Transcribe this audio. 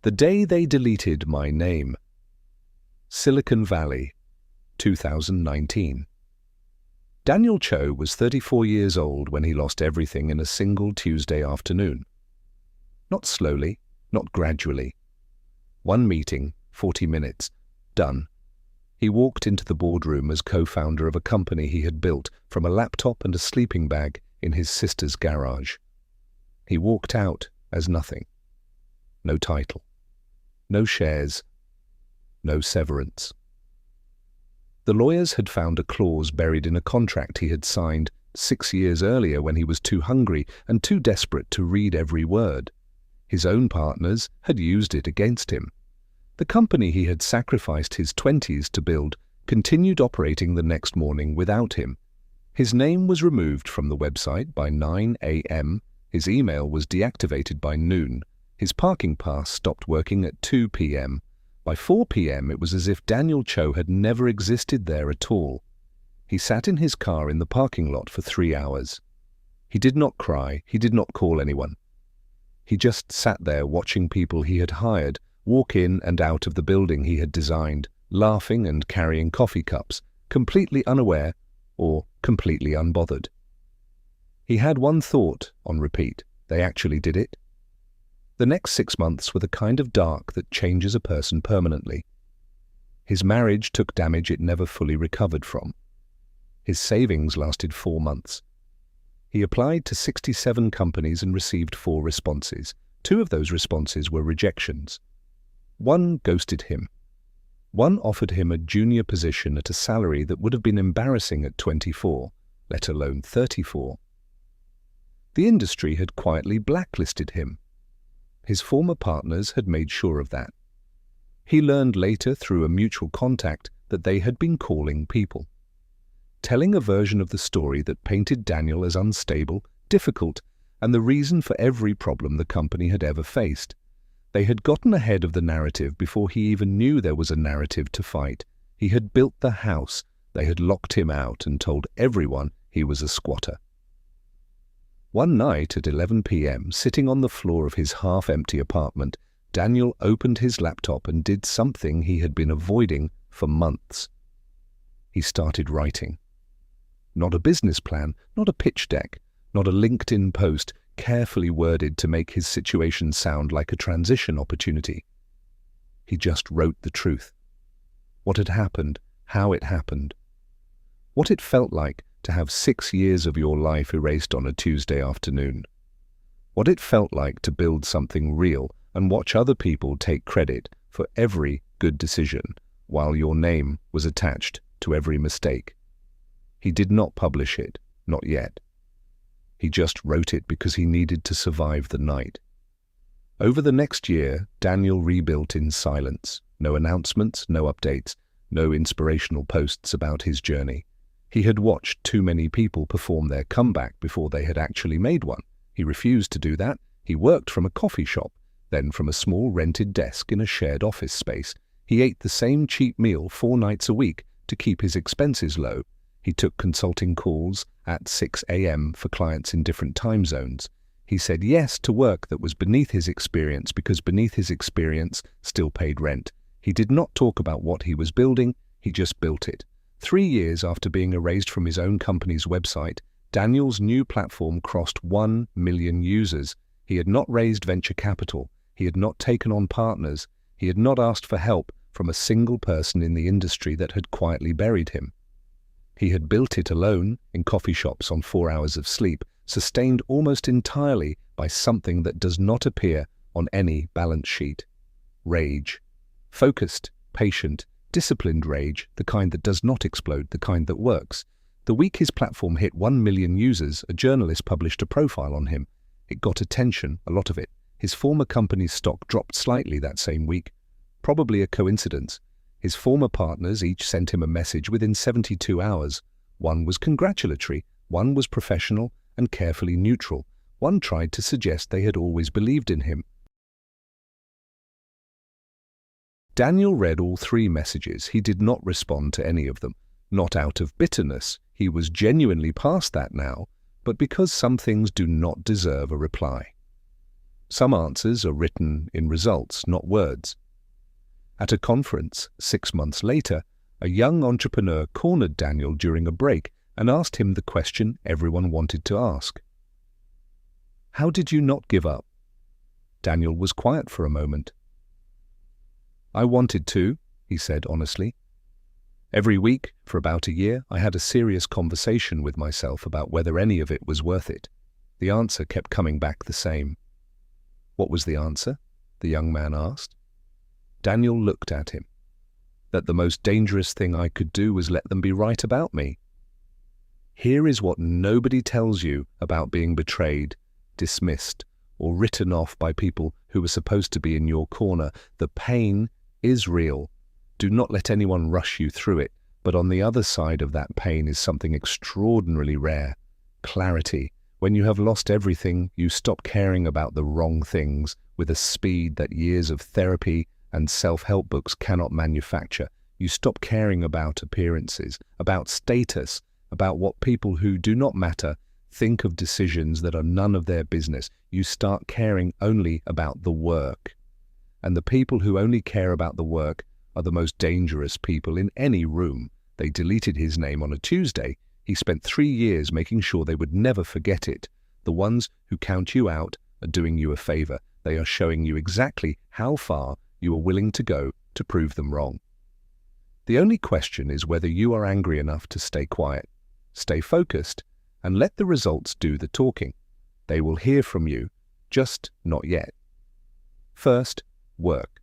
The Day They Deleted My Name. Silicon Valley, 2019. Daniel Cho was 34 years old when he lost everything in a single Tuesday afternoon. Not slowly, not gradually. One meeting, 40 minutes, done. He walked into the boardroom as co-founder of a company he had built from a laptop and a sleeping bag in his sister's garage. He walked out as nothing. No title. No shares. No severance. The lawyers had found a clause buried in a contract he had signed 6 years earlier when he was too hungry and too desperate to read every word. His own partners had used it against him. The company he had sacrificed his 20s to build continued operating the next morning without him. His name was removed from the website by 9 a.m. His email was deactivated by noon. His parking pass stopped working at 2 p.m. By 4 p.m. it was as if Daniel Cho had never existed there at all. He sat in his car in the parking lot for 3 hours. He did not cry, he did not call anyone. He just sat there watching people he had hired walk in and out of the building he had designed, laughing and carrying coffee cups, completely unaware or completely unbothered. He had one thought on repeat: they actually did it. The next 6 months were the kind of dark that changes a person permanently. His marriage took damage it never fully recovered from. His savings lasted 4 months. He applied to 67 companies and received 4 responses. 2 of those responses were rejections. 1 ghosted him. 1 offered him a junior position at a salary that would have been embarrassing at 24, let alone 34. The industry had quietly blacklisted him. His former partners had made sure of that. He learned later through a mutual contact that they had been calling people, telling a version of the story that painted Daniel as unstable, difficult, and the reason for every problem the company had ever faced. They had gotten ahead of the narrative before he even knew there was a narrative to fight. He had built the house. They had locked him out and told everyone he was a squatter. One night at 11 p.m., sitting on the floor of his half-empty apartment, Daniel opened his laptop and did something he had been avoiding for months. He started writing. Not a business plan, not a pitch deck, not a LinkedIn post carefully worded to make his situation sound like a transition opportunity. He just wrote the truth. What had happened, how it happened. What it felt like to have 6 years of your life erased on a Tuesday afternoon. What it felt like to build something real and watch other people take credit for every good decision while your name was attached to every mistake. He did not publish it, not yet. He just wrote it because he needed to survive the night. Over the next year, Daniel rebuilt in silence. No announcements, no updates, no inspirational posts about his journey. He had watched too many people perform their comeback before they had actually made one. He refused to do that. He worked from a coffee shop, then from a small rented desk in a shared office space. He ate the same cheap meal 4 nights a week to keep his expenses low. He took consulting calls at 6 a.m. for clients in different time zones. He said yes to work that was beneath his experience because beneath his experience still paid rent. He did not talk about what he was building, he just built it. 3 years after being erased from his own company's website, Daniel's new platform crossed 1 million users. He had not raised venture capital. He had not taken on partners. He had not asked for help from a single person in the industry that had quietly buried him. He had built it alone, in coffee shops on 4 hours of sleep, sustained almost entirely by something that does not appear on any balance sheet. Rage. Focused, patient, disciplined rage, the kind that does not explode, the kind that works. The week his platform hit 1 million users, a journalist published a profile on him. It got attention, a lot of it. His former company's stock dropped slightly that same week. Probably a coincidence. His former partners each sent him a message within 72 hours. One was congratulatory, one was professional and carefully neutral. One tried to suggest they had always believed in him. Daniel read all 3 messages. He did not respond to any of them. Not out of bitterness, he was genuinely past that now, but because some things do not deserve a reply. Some answers are written in results, not words. At a conference 6 months later, a young entrepreneur cornered Daniel during a break and asked him the question everyone wanted to ask. "How did you not give up?" Daniel was quiet for a moment. "I wanted to," he said honestly. "Every week, for about a year, I had a serious conversation with myself about whether any of it was worth it. The answer kept coming back the same." "What was the answer?" the young man asked. Daniel looked at him. "That the most dangerous thing I could do was let them be right about me." Here is what nobody tells you about being betrayed, dismissed, or written off by people who were supposed to be in your corner. The pain is real. Do not let anyone rush you through it. But on the other side of that pain is something extraordinarily rare: clarity. When you have lost everything, you stop caring about the wrong things with a speed that years of therapy and self-help books cannot manufacture. You stop caring about appearances, about status, about what people who do not matter think of decisions that are none of their business. You start caring only about the work. And the people who only care about the work are the most dangerous people in any room. They deleted his name on a Tuesday. He spent 3 years making sure they would never forget it. The ones who count you out are doing you a favor. They are showing you exactly how far you are willing to go to prove them wrong. The only question is whether you are angry enough to stay quiet, stay focused, and let the results do the talking. They will hear from you, just not yet. First, work.